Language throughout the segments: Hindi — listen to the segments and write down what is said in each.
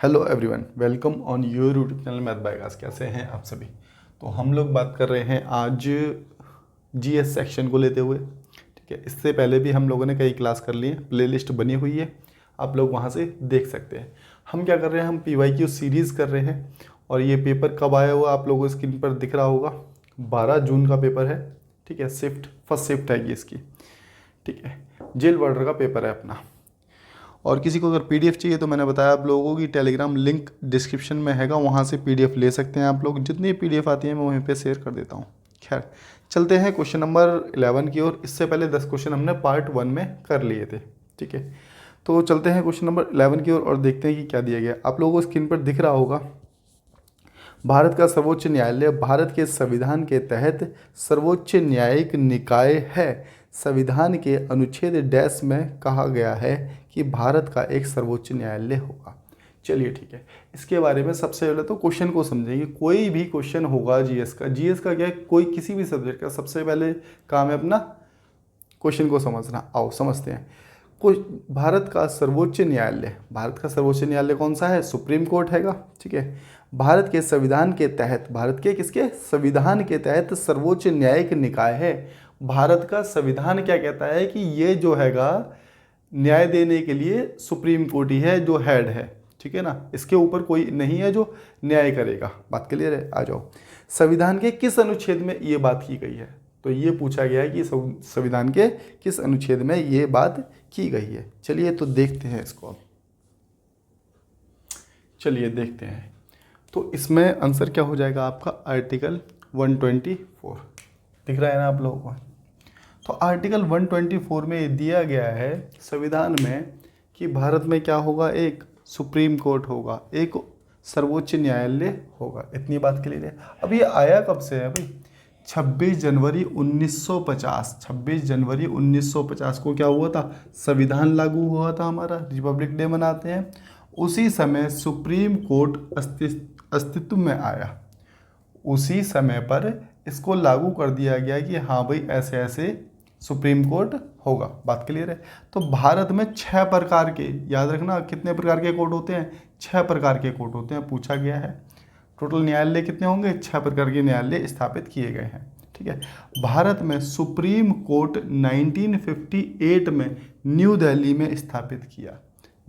Hello everyone, welcome on your YouTube channel math by Akash. कैसे हैं आप सभी। तो हम लोग बात कर रहे हैं आज जीएस सेक्शन को लेते हुए। ठीक है, इससे पहले भी हम लोगों ने कई क्लास कर लिए हैं, प्लेलिस्ट बनी हुई है, आप लोग वहां से देख सकते हैं। हम क्या कर रहे हैं, हम पीवाईक्यू सीरीज़ कर रहे हैं। और ये पेपर कब आया हुआ आप लोगों को स्क्रीन पर दिख रहा होगा, 12 जून का पेपर है। ठीक है, फर्स्ट शिफ्ट है ये इसकी। ठीक है, जेल वार्डर का पेपर है अपना। और किसी को अगर पीडीएफ चाहिए तो मैंने बताया आप लोगों की टेलीग्राम लिंक डिस्क्रिप्शन में हैगा, वहाँ से पीडीएफ ले सकते हैं आप लोग। जितनी पीडीएफ आती है मैं वहीं पे शेयर कर देता हूँ। खैर, चलते हैं क्वेश्चन नंबर 11 की ओर। इससे पहले 10 क्वेश्चन हमने पार्ट 1 में कर लिए थे। ठीक है, तो चलते हैं क्वेश्चन नंबर 11 की ओर और देखते हैं कि क्या दिया गया। आप लोगों को स्क्रीन पर दिख रहा होगा, भारत का सर्वोच्च न्यायालय भारत के संविधान के तहत सर्वोच्च न्यायिक निकाय है। संविधान के अनुच्छेद डैश में कहा गया है कि भारत का एक सर्वोच्च न्यायालय होगा। चलिए ठीक है, इसके बारे में सबसे पहले तो क्वेश्चन को समझेंगे। कोई भी क्वेश्चन होगा जीएस का क्या है, कोई किसी भी सब्जेक्ट का सबसे पहले काम है अपना क्वेश्चन को समझना। आओ समझते हैं। कुछ भारत का सर्वोच्च न्यायालय कौन सा है? सुप्रीम कोर्ट हैगा। ठीक है, भारत के संविधान के तहत, भारत के किसके संविधान के तहत सर्वोच्च न्यायिक निकाय है। भारत का संविधान क्या कहता है कि ये जो हैगा न्याय देने के लिए सुप्रीम कोर्ट ही है जो हेड है। ठीक है ना, इसके ऊपर कोई नहीं है जो न्याय करेगा। बात क्लियर है? आ जाओ, संविधान के किस अनुच्छेद में ये बात की गई है? तो ये पूछा गया है कि संविधान के किस अनुच्छेद में ये बात की गई है। चलिए तो देखते हैं इसको। चलिए देखते हैं, तो इसमें आंसर क्या हो जाएगा आपका? आर्टिकल 124 दिख रहा है ना आप लोगों को। तो आर्टिकल 124 में दिया गया है संविधान में कि भारत में क्या होगा? एक सुप्रीम कोर्ट होगा, एक सर्वोच्च न्यायालय होगा। इतनी बात क्लियर है। अब ये आया कब से है भाई? 26 जनवरी 1950। 26 जनवरी 1950 को क्या हुआ था? संविधान लागू हुआ था हमारा, रिपब्लिक डे मनाते हैं। उसी समय सुप्रीम कोर्ट अस्तित्व में आया। उसी समय पर इसको लागू कर दिया गया कि हाँ भाई ऐसे ऐसे सुप्रीम कोर्ट होगा। बात क्लियर है? तो भारत में 6 प्रकार के, याद रखना कितने प्रकार के कोर्ट होते हैं? 6 प्रकार के कोर्ट होते हैं, पूछा गया है। टोटल न्यायालय कितने होंगे? 6 प्रकार के न्यायालय स्थापित किए गए हैं। ठीक है, भारत में सुप्रीम कोर्ट 1958 में न्यू दिल्ली में स्थापित किया।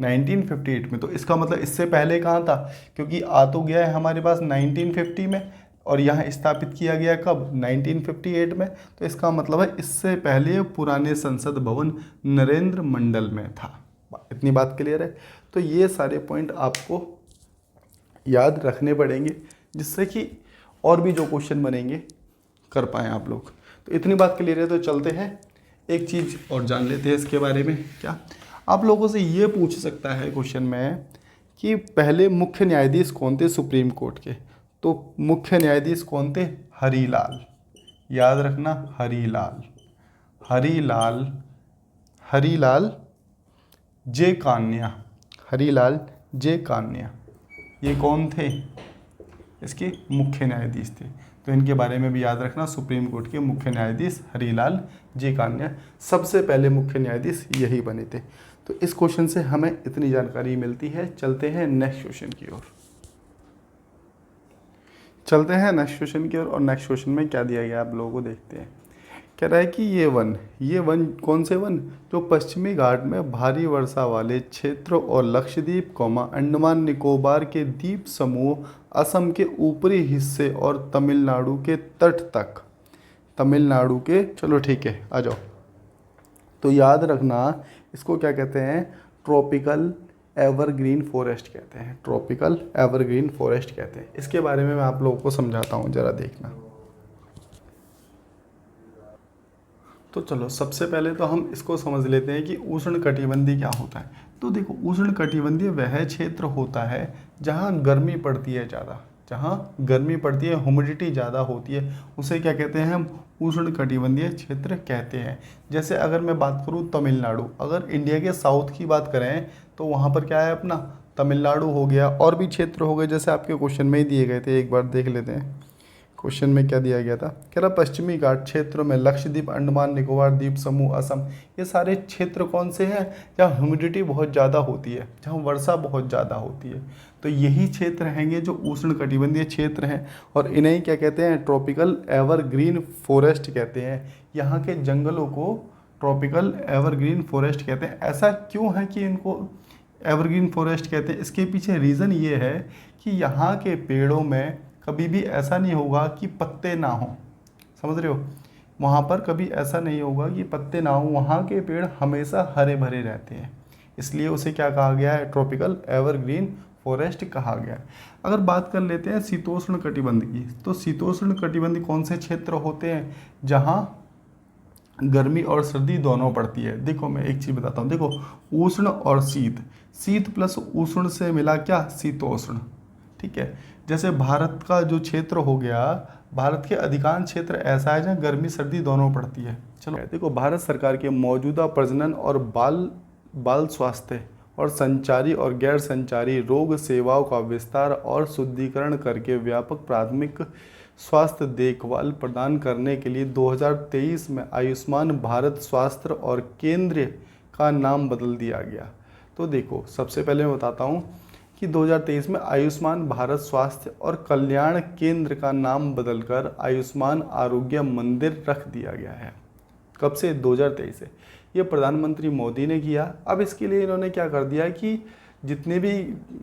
1958 में, तो इसका मतलब इससे पहले कहाँ था? क्योंकि आ तो गया है हमारे पास 1950 में और यहाँ स्थापित किया गया कब? 1958 में। तो इसका मतलब है इससे पहले पुराने संसद भवन नरेंद्र मंडल में था। इतनी बात क्लियर है? तो ये सारे पॉइंट आपको याद रखने पड़ेंगे जिससे कि और भी जो क्वेश्चन बनेंगे कर पाएँ आप लोग। तो इतनी बात क्लियर है। तो चलते हैं, एक चीज़ और जान लेते हैं इसके बारे में। क्या आप लोगों से ये पूछ सकता है क्वेश्चन में कि पहले मुख्य न्यायाधीश कौन थे सुप्रीम कोर्ट के? तो मुख्य न्यायाधीश कौन थे? हरीलाल। याद रखना, हरीलाल, हरीलाल, हरीलाल जे कान्या, हरीलाल जे कान्या, ये कौन थे? इसके मुख्य न्यायाधीश थे। तो इनके बारे में भी याद रखना, सुप्रीम कोर्ट के मुख्य न्यायाधीश हरीलाल जे कान्या, सबसे पहले मुख्य न्यायाधीश यही बने थे। तो इस क्वेश्चन से हमें इतनी जानकारी मिलती है। चलते हैं नेक्स्ट क्वेश्चन की ओर। और नेक्स्ट क्वेश्चन में क्या दिया गया आप लोगों को देखते हैं। कह रहा है कि ये वन कौन से वन? जो पश्चिमी घाट में भारी वर्षा वाले क्षेत्र और लक्षद्वीप, अंडमान निकोबार के द्वीप समूह, असम के ऊपरी हिस्से और तमिलनाडु के तट तक, तमिलनाडु के, चलो ठीक है आ जाओ। तो याद रखना, इसको क्या कहते हैं? ट्रॉपिकल एवरग्रीन फॉरेस्ट कहते हैं। ट्रॉपिकल एवरग्रीन फॉरेस्ट कहते हैं। इसके बारे में मैं आप लोगों को समझाता हूँ, ज़रा देखना। तो चलो सबसे पहले तो हम इसको समझ लेते हैं कि उष्णकटिबंधीय क्या होता है। तो देखो, उष्णकटिबंधीय वह क्षेत्र होता है जहाँ गर्मी पड़ती है ज़्यादा, जहाँ गर्मी पड़ती है, ह्यूमिडिटी ज़्यादा होती है, उसे क्या कहते हैं? हम उष्णकटिबंधीय क्षेत्र कहते हैं। जैसे अगर मैं बात करूँ तमिलनाडु, अगर इंडिया के साउथ की बात करें तो वहाँ पर क्या है अपना? तमिलनाडु हो गया। और भी क्षेत्र हो गए जैसे आपके क्वेश्चन में ही दिए गए थे, एक बार देख लेते हैं। क्वेश्चन में क्या दिया गया था, कह रहा पश्चिमी घाट क्षेत्रों में लक्षद्वीप, अंडमान निकोबार द्वीप समूह, असम, ये सारे क्षेत्र कौन से हैं जहाँ ह्यूमिडिटी बहुत ज़्यादा होती है, जहाँ वर्षा बहुत ज़्यादा होती है। तो यही क्षेत्र हैंगे जो उष्णकटिबंधीय क्षेत्र हैं, और इन्हें क्या कहते हैं, ट्रॉपिकल एवरग्रीन फॉरेस्ट कहते हैं। यहाँ के जंगलों को ट्रॉपिकल एवरग्रीन फॉरेस्ट कहते हैं। ऐसा क्यों है कि इनको एवरग्रीन फॉरेस्ट कहते हैं? इसके पीछे रीज़न ये है कि यहाँ के पेड़ों में कभी भी ऐसा नहीं होगा कि पत्ते ना हो, समझ रहे हो, वहाँ पर कभी ऐसा नहीं होगा कि पत्ते ना हो, वहाँ के पेड़ हमेशा हरे भरे रहते हैं, इसलिए उसे क्या कहा गया है, ट्रॉपिकल एवरग्रीन फॉरेस्ट कहा गया है। अगर बात कर लेते हैं शीतोष्ण कटिबंध की, तो शीतोष्ण कटिबंध कौन से क्षेत्र होते हैं, जहाँ गर्मी और सर्दी दोनों पड़ती है। देखो मैं एक चीज़ बताता हूँ, देखो उष्ण और शीत, शीत प्लस उष्ण से मिला क्या, शीतोष्ण, ठीक है। जैसे भारत का जो क्षेत्र हो गया, भारत के अधिकांश क्षेत्र ऐसा है जहाँ गर्मी सर्दी दोनों पड़ती है। चलो देखो, भारत सरकार के मौजूदा प्रजनन और बाल स्वास्थ्य और संचारी और गैर संचारी रोग सेवाओं का विस्तार और शुद्धिकरण करके व्यापक प्राथमिक स्वास्थ्य देखभाल प्रदान करने के लिए 2023 में आयुष्मान भारत स्वास्थ्य और केंद्र का नाम बदल दिया गया। तो देखो, सबसे पहले मैं बताता हूँ कि 2023 में आयुष्मान भारत स्वास्थ्य और कल्याण केंद्र का नाम बदलकर आयुष्मान आरोग्य मंदिर रख दिया गया है। कब से, 2023 से। ये प्रधानमंत्री मोदी ने किया। अब इसके लिए इन्होंने क्या कर दिया कि जितने भी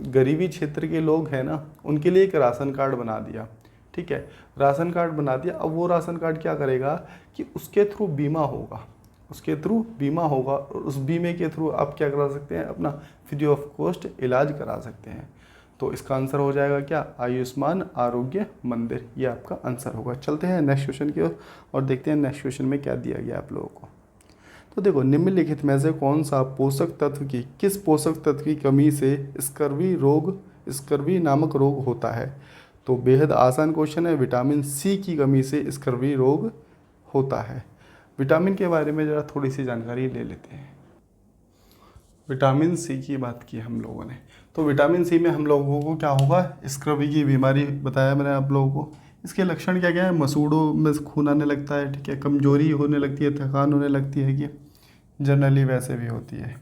गरीबी क्षेत्र के लोग हैं ना, उनके लिए एक राशन कार्ड बना दिया, ठीक है, राशन कार्ड बना दिया। अब वो राशन कार्ड क्या करेगा कि उसके थ्रू बीमा होगा, उसके थ्रू बीमा होगा, और उस बीमे के थ्रू आप क्या करा सकते हैं, अपना फ्री ऑफ कॉस्ट इलाज करा सकते हैं। तो इसका आंसर हो जाएगा क्या, आयुष्मान आरोग्य मंदिर, ये आपका आंसर होगा। चलते हैं नेक्स्ट क्वेश्चन की ओर और देखते हैं नेक्स्ट क्वेश्चन में क्या दिया गया आप लोगों को। तो देखो, निम्नलिखित में से कौन सा पोषक तत्व की, किस पोषक तत्व की कमी से स्कर्वी नामक रोग होता है? तो बेहद आसान क्वेश्चन है, विटामिन सी की कमी से स्कर्वी रोग होता है। विटामिन के बारे में ज़रा थोड़ी सी जानकारी ले लेते हैं। विटामिन सी की बात की हम लोगों ने, तो विटामिन सी में हम लोगों को क्या होगा, स्कर्वी की बीमारी बताया मैंने आप लोगों को। इसके लक्षण क्या क्या है, मसूड़ों में खून आने लगता है, ठीक है, कमजोरी होने लगती है, थकान होने लगती है, कि जनरली वैसे भी होती है,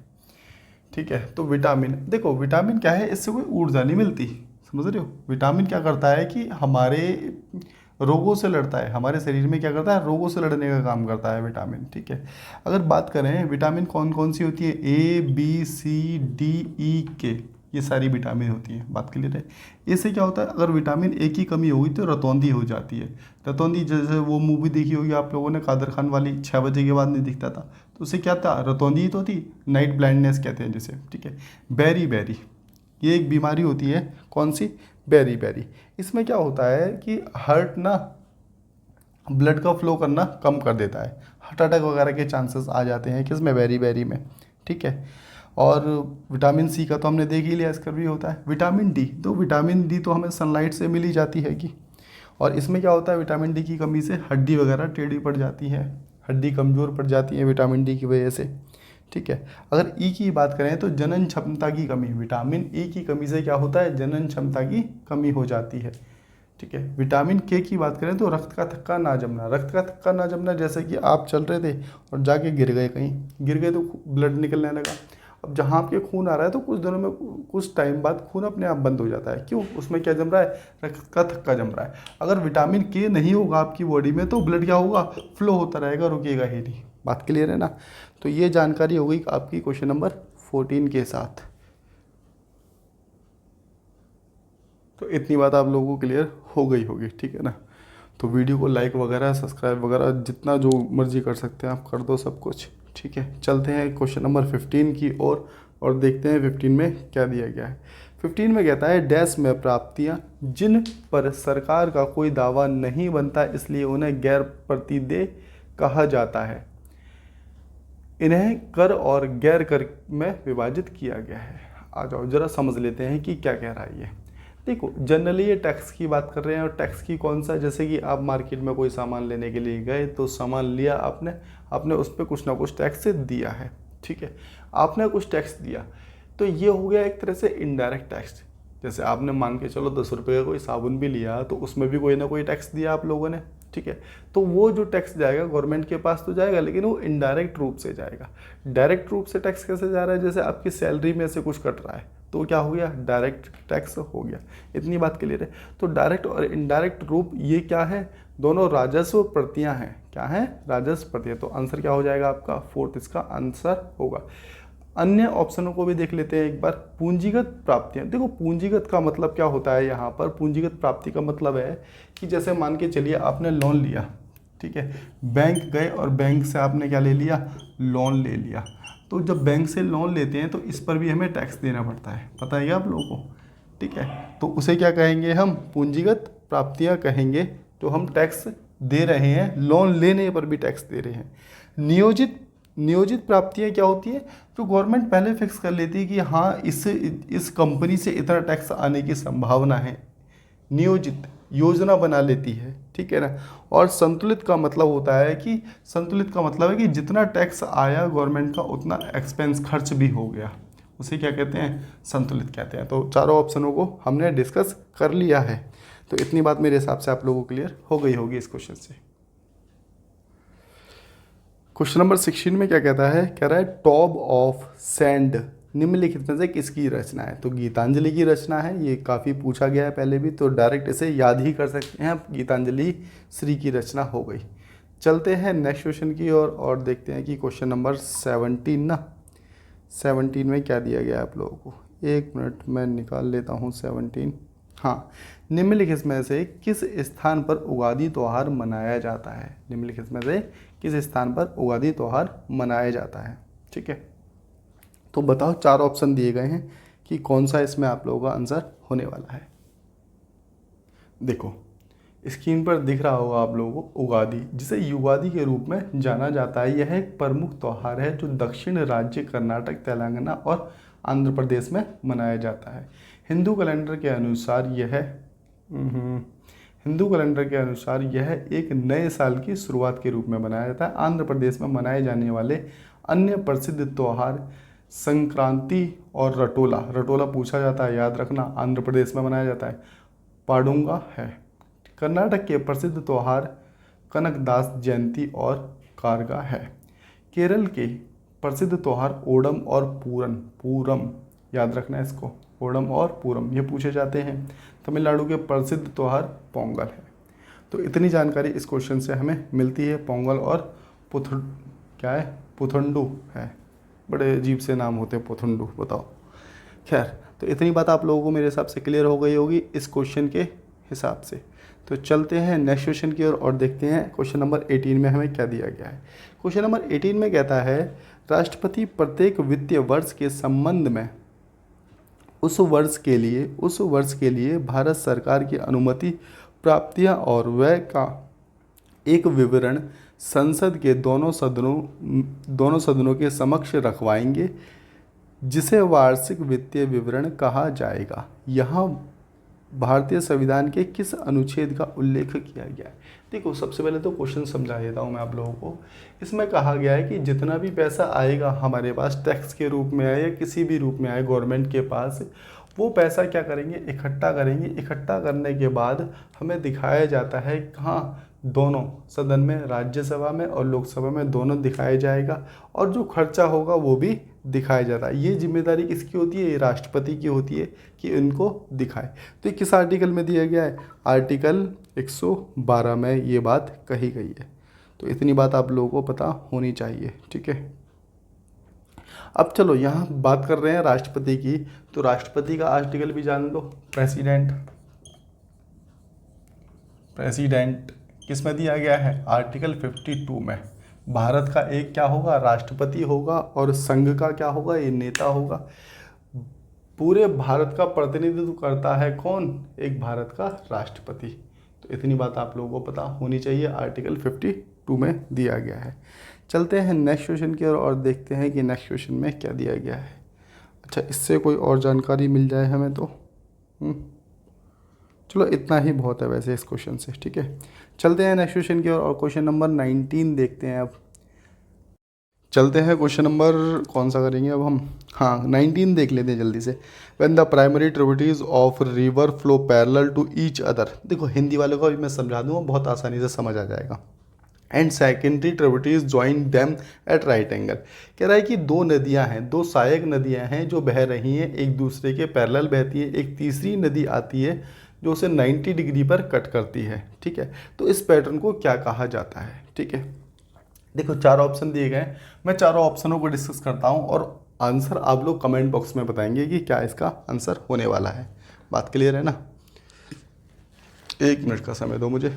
ठीक है। तो विटामिन, देखो विटामिन क्या है, इससे कोई ऊर्जा नहीं मिलती, समझ रहे हो। विटामिन क्या करता है कि हमारे रोगों से लड़ता है, हमारे शरीर में क्या करता है, रोगों से लड़ने का काम करता है विटामिन, ठीक है। अगर बात करें विटामिन कौन कौन सी होती है, A B C D E के, ये सारी विटामिन होती है, बात क्लियर है। इससे क्या होता है, अगर विटामिन ए की कमी होगी तो रतौंधी हो जाती है। रतौंधी, जैसे वो मूवी देखी होगी आप लोगों ने, कादर खान वाली, 6 बजे के बाद नहीं दिखता था, तो उससे क्या था, रतौंधी ही तो थी, नाइट ब्लाइंडनेस कहते हैं जिसे, ठीक है। बेरी बेरी, ये एक बीमारी होती है, कौन सी, बेरी बेरी। इसमें क्या होता है कि हार्ट ना ब्लड का फ्लो करना कम कर देता है, हार्ट अटैक वगैरह के चांसेस आ जाते हैं किसमें, बेरी बेरी में, ठीक है। और विटामिन सी का तो हमने देख ही लिया, इसका भी होता है। विटामिन डी, तो विटामिन डी तो हमें सनलाइट से मिल ही जाती है कि, और इसमें क्या होता है, विटामिन डी की कमी से हड्डी वगैरह टेढ़ी पड़ जाती है, हड्डी कमज़ोर पड़ जाती है विटामिन डी की वजह से, ठीक है। अगर ई की बात करें तो जनन क्षमता की कमी, विटामिन ई की कमी से क्या होता है, जनन क्षमता की कमी हो जाती है, ठीक है। विटामिन के की बात करें तो रक्त का थक्का ना जमना, रक्त का थक्का ना जमना, जैसे कि आप चल रहे थे और जाके गिर गए, कहीं गिर गए तो ब्लड निकलने लगा। अब जहाँ आपके खून आ रहा है तो कुछ दिनों में, कुछ टाइम बाद खून अपने आप बंद हो जाता है, क्यों, उसमें क्या जम रहा है, रक्त का थक्का जम रहा है। अगर विटामिन के नहीं होगा आपकी बॉडी में तो ब्लड क्या होगा, फ्लो होता रहेगा, रुकेगा ही नहीं, बात क्लियर है ना। तो ये जानकारी हो गई आपकी क्वेश्चन नंबर 14 के साथ। तो इतनी बात आप लोगों को क्लियर हो गई होगी, ठीक है ना। तो वीडियो को लाइक वगैरह, सब्सक्राइब वगैरह जितना जो मर्जी कर सकते हैं आप कर दो सब कुछ, ठीक है। चलते हैं क्वेश्चन नंबर 15 की ओर और देखते हैं 15 में क्या दिया गया है। 15 में कहता है, डैश में प्राप्तियां जिन पर सरकार का कोई दावा नहीं बनता, इसलिए उन्हें गैर प्रतिदेय कहा जाता है। इन्हें कर और गैर कर में विभाजित किया गया है। आ जाओ जरा समझ लेते हैं कि क्या कह रहा है ये। देखो, जनरली ये टैक्स की बात कर रहे हैं, और टैक्स की कौन सा, जैसे कि आप मार्केट में कोई सामान लेने के लिए गए, तो सामान लिया आपने उस पर कुछ ना कुछ टैक्स दिया है, ठीक है, आपने कुछ टैक्स दिया, तो ये हो गया एक तरह से इनडायरेक्ट टैक्स। जैसे आपने मान के चलो 10 रुपये का कोई साबुन भी लिया तो उसमें भी कोई ना कोई टैक्स दिया आप लोगों ने, ठीक है। तो वो जो टैक्स जाएगा गवर्नमेंट के पास तो जाएगा, लेकिन वो इनडायरेक्ट रूप से जाएगा। डायरेक्ट रूप से टैक्स कैसे जा रहा है, जैसे आपकी सैलरी में से कुछ कट रहा है तो क्या हो गया, डायरेक्ट टैक्स हो गया। इतनी बात क्लियर है। तो डायरेक्ट और इनडायरेक्ट रूप ये क्या है, दोनों राजस्व प्रतियां हैं। क्या है, राजस्व प्रतियां। तो आंसर क्या हो जाएगा आपका, फोर्थ इसका आंसर होगा। अन्य ऑप्शनों को भी देख लेते हैं एक बार। पूंजीगत प्राप्तियां, देखो पूंजीगत का मतलब क्या होता है यहाँ पर, पूंजीगत प्राप्ति का मतलब है कि जैसे मान के चलिए आपने लोन लिया, ठीक है, बैंक गए और बैंक से आपने क्या ले लिया, लोन ले लिया। तो जब बैंक से लोन लेते हैं तो इस पर भी हमें टैक्स देना पड़ता है, पता है क्या आप लोगों को, ठीक है। तो उसे क्या कहेंगे हम, पूंजीगत प्राप्तियां कहेंगे। तो हम टैक्स दे रहे हैं, लोन लेने पर भी टैक्स दे रहे हैं। नियोजित प्राप्तियां क्या होती है, तो गवर्नमेंट पहले फिक्स कर लेती है कि हाँ इस कंपनी से इतना टैक्स आने की संभावना है, नियोजित योजना बना लेती है, ठीक है ना। और संतुलित का मतलब होता है कि, संतुलित का मतलब है कि जितना टैक्स आया गवर्नमेंट का उतना एक्सपेंस खर्च भी हो गया, उसे क्या कहते हैं, संतुलित कहते हैं। तो चारों ऑप्शनों को हमने डिस्कस कर लिया है। तो इतनी बात मेरे हिसाब से आप लोगों को क्लियर हो गई होगी इस क्वेश्चन से। क्वेश्चन नंबर 16 में क्या कहता है, कह रहा है टॉब ऑफ सैंड निम्नलिखित में से किसकी रचना है। तो गीतांजलि की रचना है, ये काफ़ी पूछा गया है पहले भी, तो डायरेक्ट इसे याद ही कर सकते हैं आप, गीतांजलि श्री की रचना हो गई। चलते हैं नेक्स्ट क्वेश्चन की ओर और देखते हैं कि क्वेश्चन नंबर 17 ना, 17 में क्या दिया गया है आप लोगों को। एक मिनट मैं निकाल लेता हूँ 17। हाँ, निम्नलिखित में से किस स्थान पर उगादि त्यौहार मनाया जाता है। निम्नलिखित में से किस स्थान पर उगादि त्यौहार मनाया जाता है, ठीक है। तो बताओ, चार ऑप्शन दिए गए हैं कि कौन सा इसमें आप लोगों का आंसर होने वाला है। देखो स्क्रीन पर दिख रहा होगा आप लोगों को उगादि, जिसे युगादि के रूप में जाना जाता है। यह एक प्रमुख त्यौहार है जो दक्षिण राज्य कर्नाटक, तेलंगाना और आंध्र प्रदेश में मनाया जाता है। हिंदू कैलेंडर के अनुसार यह एक नए साल की शुरुआत के रूप में मनाया जाता है। आंध्र प्रदेश में मनाए जाने वाले अन्य प्रसिद्ध त्यौहार संक्रांति और रटोला, रटोला पूछा जाता है याद रखना, आंध्र प्रदेश में मनाया जाता है। पाडुंगा है। कर्नाटक के प्रसिद्ध त्यौहार कनकदास जयंती और कारगा है। केरल के प्रसिद्ध त्यौहार ओणम और पूरम, याद रखना है इसको, ओणम और पूरम ये पूछे जाते हैं। तमिलनाडु के प्रसिद्ध त्यौहार पोंगल है। तो इतनी जानकारी इस क्वेश्चन से हमें मिलती है। पोंगल और पुथंडू है, बड़े अजीब से नाम होते हैं पुथंडू, बताओ। खैर, तो इतनी बात आप लोगों को मेरे हिसाब से क्लियर हो गई होगी इस क्वेश्चन के हिसाब से। तो चलते हैं नेक्स्ट क्वेश्चन की ओर और देखते हैं क्वेश्चन नंबर 18 में हमें क्या दिया गया है। क्वेश्चन नंबर 18 में कहता है राष्ट्रपति प्रत्येक वित्तीय वर्ष के संबंध में उस वर्ष के लिए भारत सरकार की अनुमति, प्राप्तियां और व्यय का एक विवरण संसद के दोनों सदनों के समक्ष रखवाएंगे, जिसे वार्षिक वित्तीय विवरण कहा जाएगा। यहाँ भारतीय संविधान के किस अनुच्छेद का उल्लेख किया गया है। देखो सबसे पहले तो क्वेश्चन समझा देता हूँ मैं आप लोगों को। इसमें कहा गया है कि जितना भी पैसा आएगा हमारे पास, टैक्स के रूप में आए या किसी भी रूप में आए गवर्नमेंट के पास, वो पैसा क्या करेंगे, इकट्ठा करेंगे। इकट्ठा करने के बाद हमें दिखाया जाता है कहाँ, दोनों सदन में, राज्यसभा में और लोकसभा में, दोनों दिखाया जाएगा। और जो खर्चा होगा वो भी दिखाया जाता है। ये जिम्मेदारी किसकी होती है, ये राष्ट्रपति की होती है कि इनको दिखाए। तो ये किस आर्टिकल में दिया गया है, आर्टिकल 112 में ये बात कही गई है। तो इतनी बात आप लोगों को पता होनी चाहिए, ठीक है। अब चलो यहाँ बात कर रहे हैं राष्ट्रपति की, तो राष्ट्रपति का आर्टिकल भी जान लो। प्रेसिडेंट किस में दिया गया है, आर्टिकल 52 में। भारत का एक क्या होगा, राष्ट्रपति होगा, और संघ का क्या होगा, ये नेता होगा। पूरे भारत का प्रतिनिधित्व करता है कौन, एक भारत का राष्ट्रपति। तो इतनी बात आप लोगों को पता होनी चाहिए, आर्टिकल 52 में दिया गया है। चलते हैं नेक्स्ट क्वेश्चन की ओर और देखते हैं कि नेक्स्ट क्वेश्चन में क्या दिया गया है। अच्छा, इससे कोई और जानकारी मिल जाए हमें तो चलो इतना ही बहुत है वैसे इस क्वेश्चन से, ठीक है। चलते हैं नेक्स्ट क्वेश्चन की ओर और क्वेश्चन नंबर 19 देखते हैं अब। चलते हैं क्वेश्चन नंबर कौन सा करेंगे अब हम, हाँ 19 देख लेते हैं जल्दी से। When the primary tributaries of river flow parallel to each other, देखो हिंदी वालों को अभी मैं समझा दूंगा, बहुत आसानी से समझ आ जाएगा। And secondary tributaries join them at right angle, कह रहा है कि दो नदियां हैं, दो सहायक नदियां हैं जो बह रही हैं, एक दूसरे के पैरेलल बहती है, एक तीसरी नदी आती है जो उसे 90 डिग्री पर कट करती है, ठीक है। तो इस पैटर्न को क्या कहा जाता है, ठीक है। देखो चार ऑप्शन दिए गए हैं, मैं चारों ऑप्शनों को डिस्कस करता हूँ और आंसर आप लोग कमेंट बॉक्स में बताएंगे कि क्या इसका आंसर होने वाला है। बात क्लियर है ना? 1 मिनट का समय दो मुझे।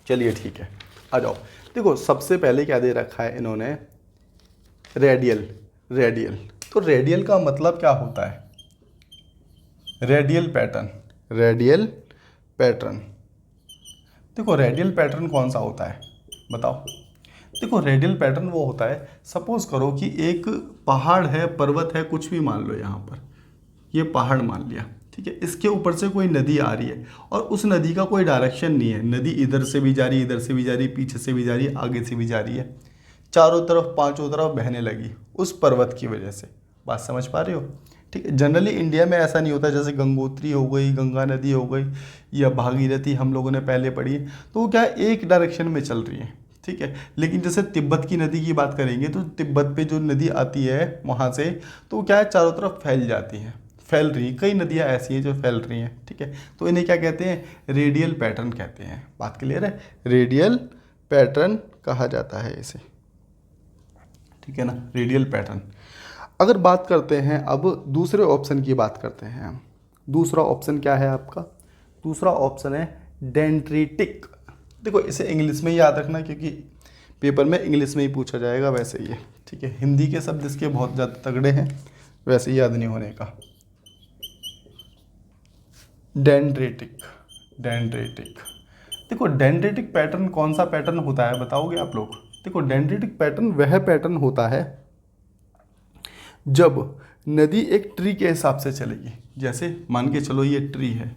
चलिए ठीक है, आ जाओ। देखो सबसे पहले क्या दे रखा है इन्होंने, रेडियल। रेडियल, तो रेडियल का मतलब क्या होता है? Radial pattern. रेडियल पैटर्न, देखो रेडियल पैटर्न कौन सा होता है बताओ। देखो रेडियल पैटर्न वो होता है, सपोज करो कि एक पहाड़ है, पर्वत है, कुछ भी मान लो, यहाँ पर ये पहाड़ मान लिया, ठीक है। इसके ऊपर से कोई नदी आ रही है और उस नदी का कोई डायरेक्शन नहीं है, नदी इधर से भी जा रही है, इधर से भी जा रही है, पीछे से भी जा रही है, आगे से भी जा रही है, चारों तरफ पांचों तरफ बहने लगी उस पर्वत की वजह से। बात समझ पा रहे हो? ठीक है। जनरली इंडिया में ऐसा नहीं होता, जैसे गंगोत्री हो गई, गंगा नदी हो गई या भागीरथी हम लोगों ने पहले पढ़ी है, तो वो क्या है एक डायरेक्शन में चल रही है, ठीक है। लेकिन जैसे तिब्बत की नदी की बात करेंगे तो तिब्बत पे जो नदी आती है वहाँ से, तो वो क्या है चारों तरफ फैल जाती है, फैल रही, कई नदियाँ ऐसी हैं जो फैल रही हैं, ठीक है। तो इन्हें क्या कहते हैं? रेडियल पैटर्न कहते हैं। बात क्लियर है? रेडियल पैटर्न कहा जाता है इसे, ठीक है ना, रेडियल पैटर्न। अगर बात करते हैं अब दूसरे ऑप्शन की बात करते हैं हम। दूसरा ऑप्शन क्या है आपका? दूसरा ऑप्शन है डेंड्रिटिक। देखो इसे इंग्लिश में याद रखना क्योंकि पेपर में इंग्लिश में ही पूछा जाएगा वैसे ही है, ठीक है। हिंदी के शब्द इसके बहुत ज़्यादा तगड़े हैं, वैसे ही याद नहीं होने का। डेंड्रिटिक। डेंड्रिटिक, देखो डेंड्रिटिक पैटर्न कौन सा पैटर्न होता है बताओगे आप लोग? देखो डेंड्रिटिक पैटर्न वह पैटर्न होता है जब नदी एक ट्री के हिसाब से चलेगी। जैसे मान के चलो ये ट्री है,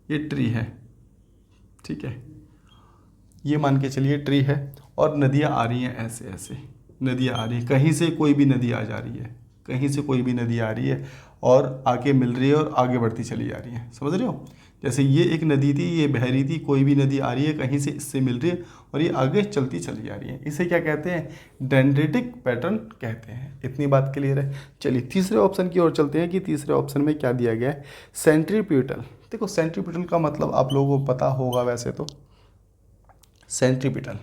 ये ट्री है, ठीक है, ये मान के चलिए ट्री है और नदियाँ आ रही हैं ऐसे ऐसे, नदियाँ आ रही है, कहीं से कोई भी नदी आ जा रही है, कहीं से कोई भी नदी आ रही है और आके मिल रही है और आगे बढ़ती चली जा रही है, समझ रहे हो? जैसे ये एक नदी थी, ये बह रही थी, कोई भी नदी आ रही है कहीं से, इससे मिल रही है और ये आगे चलती चली जा रही है, इसे क्या कहते हैं? डेंड्रिटिक पैटर्न कहते हैं। इतनी बात क्लियर है? चलिए तीसरे ऑप्शन की ओर चलते हैं कि तीसरे ऑप्शन में क्या दिया गया है। सेंट्रीप्यूटल। देखो सेंट्रीप्यूटल का मतलब आप लोगों को पता होगा वैसे तो। सेंट्रीपिटल,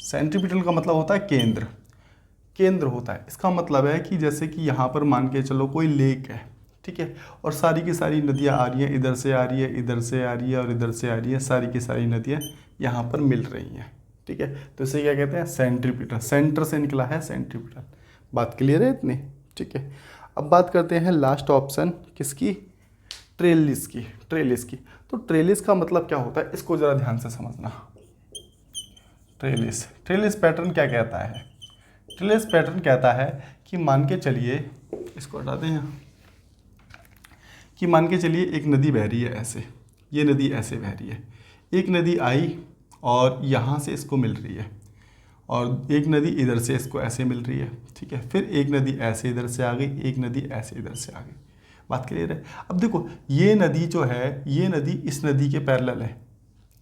सेंट्रीपिटल का मतलब होता है केंद्र, केंद्र होता है। इसका मतलब है कि जैसे कि यहाँ पर मान के चलो कोई लेक है, ठीक है, और सारी की सारी नदियाँ आ रही हैं, इधर से आ रही है, इधर से आ रही है और इधर से आ रही है, सारी की सारी नदियाँ यहाँ पर मिल रही हैं, ठीक है। तो इसे क्या कहते हैं? सेंट्रीपिटल, सेंटर से निकला है सेंट्रीपिटल। बात क्लियर है इतनी? ठीक है। अब बात करते हैं लास्ट ऑप्शन किसकी? ट्रेलिस की। ट्रेलिस की, तो ट्रेलिस का मतलब क्या होता है इसको ज़रा ध्यान से समझना। ट्रेलिस, ट्रेलिस पैटर्न क्या कहता है? ट्रेलिस पैटर्न कहता है कि मान के चलिए, इसको हटा दें यहाँ, कि मान के चलिए एक नदी बह रही है ऐसे, ये नदी ऐसे बह रही है, एक नदी आई और यहाँ से इसको मिल रही है और एक नदी इधर से इसको ऐसे मिल रही है, ठीक है, फिर एक नदी ऐसे इधर से आ गई, एक नदी ऐसे इधर से आ गई। बात क्लियर है? अब देखो ये नदी जो है, ये नदी इस नदी के पैरेलल है,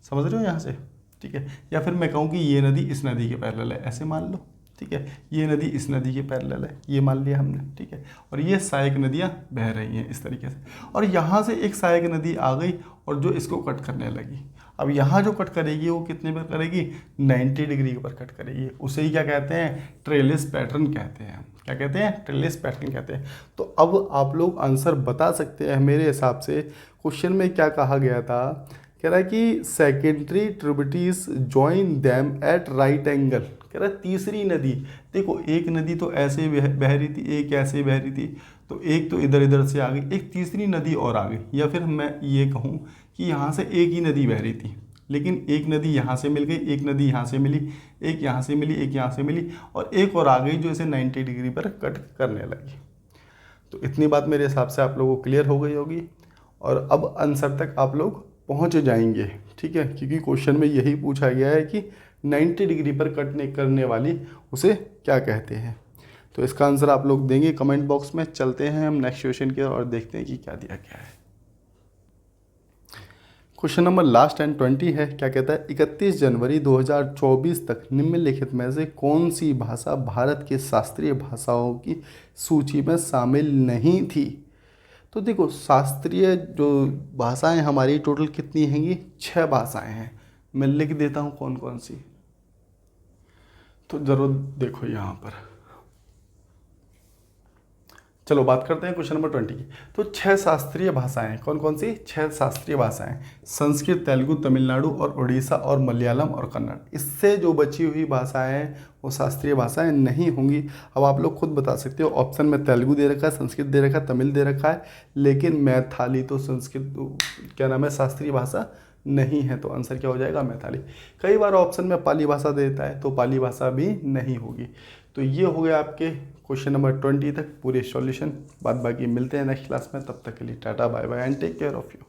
समझ रहे हो यहाँ से, ठीक है, या फिर मैं कहूँ कि ये नदी इस नदी के पैरेलल है, ऐसे मान लो, ठीक है, ये नदी इस नदी के पैरेलल है, ये मान लिया हमने, ठीक है, और ये सहायक नदियाँ बह रही हैं इस तरीके से, और यहाँ से एक सहायक नदी आ गई और जो इसको कट करने लगी। अब यहाँ जो कट करेगी वो कितने पर करेगी? 90 डिग्री पर कट करेगी। उसे ही क्या कहते हैं? ट्रेलिस पैटर्न कहते हैं। क्या कहते हैं? ट्रेलिस पैटर्न कहते हैं। तो अब आप लोग आंसर बता सकते हैं मेरे हिसाब से। क्वेश्चन में क्या कहा गया था? कह रहा है कि secondary tributaries join them at right angle. कह रहा है तीसरी नदी, देखो एक नदी तो ऐसे बह रही थी, एक ऐसे बह रही थी, तो एक तो इधर इधर से आ गई, एक तीसरी नदी और आ गई, या फिर मैं ये कहूँ कि यहाँ से एक ही नदी बह रही थी, लेकिन एक नदी यहाँ से मिल गई, एक नदी यहाँ से मिली, एक यहाँ से मिली, एक यहाँ से मिली, और एक और आ गई जो इसे 90 डिग्री पर कट करने लगी। तो इतनी बात मेरे हिसाब से आप लोगों को क्लियर हो गई होगी और अब आंसर तक आप लोग पहुँच जाएंगे। ठीक। ठीक है, क्योंकि क्वेश्चन में यही पूछा गया है कि 90 डिग्री पर कटने करने वाली उसे क्या कहते हैं। तो इसका आंसर आप लोग देंगे कमेंट बॉक्स में। चलते हैं हम नेक्स्ट क्वेश्चन की ओर और देखते हैं कि क्या दिया गया है। क्वेश्चन नंबर लास्ट एंड 20 है। क्या कहता है, 31 जनवरी 2024 तक निम्नलिखित में से कौन सी भाषा भारत के शास्त्रीय भाषाओं की सूची में शामिल नहीं थी। तो देखो, शास्त्रीय जो भाषाएं हमारी टोटल कितनी हैंगी, 6 भाषाएं हैं। मैं लिख देता हूँ कौन कौन सी, तो ज़रूर देखो यहाँ पर। चलो बात करते हैं क्वेश्चन नंबर 20 की। तो 6 शास्त्रीय भाषाएं कौन कौन सी, 6 शास्त्रीय भाषाएं, संस्कृत, तेलुगु, तमिलनाडु और उड़ीसा और मलयालम और कन्नड़। इससे जो बची हुई भाषाएं हैं वो शास्त्रीय भाषाएं नहीं होंगी। अब आप लोग खुद बता सकते हो, ऑप्शन में तेलुगु दे रखा है, संस्कृत दे रखा है, तमिल दे रखा है, लेकिन मैथाली तो संस्कृत क्या नाम है शास्त्रीय भाषा नहीं है। तो आंसर क्या हो जाएगा, मैथाली। कई बार ऑप्शन में पाली भाषा देता है, तो पाली भाषा भी नहीं होगी। तो ये हो गया आपके क्वेश्चन नंबर 20 तक पूरे सॉल्यूशन। बाद बाकी मिलते हैं नेक्स्ट क्लास में, तब तक के लिए tata bye bye and take care of you.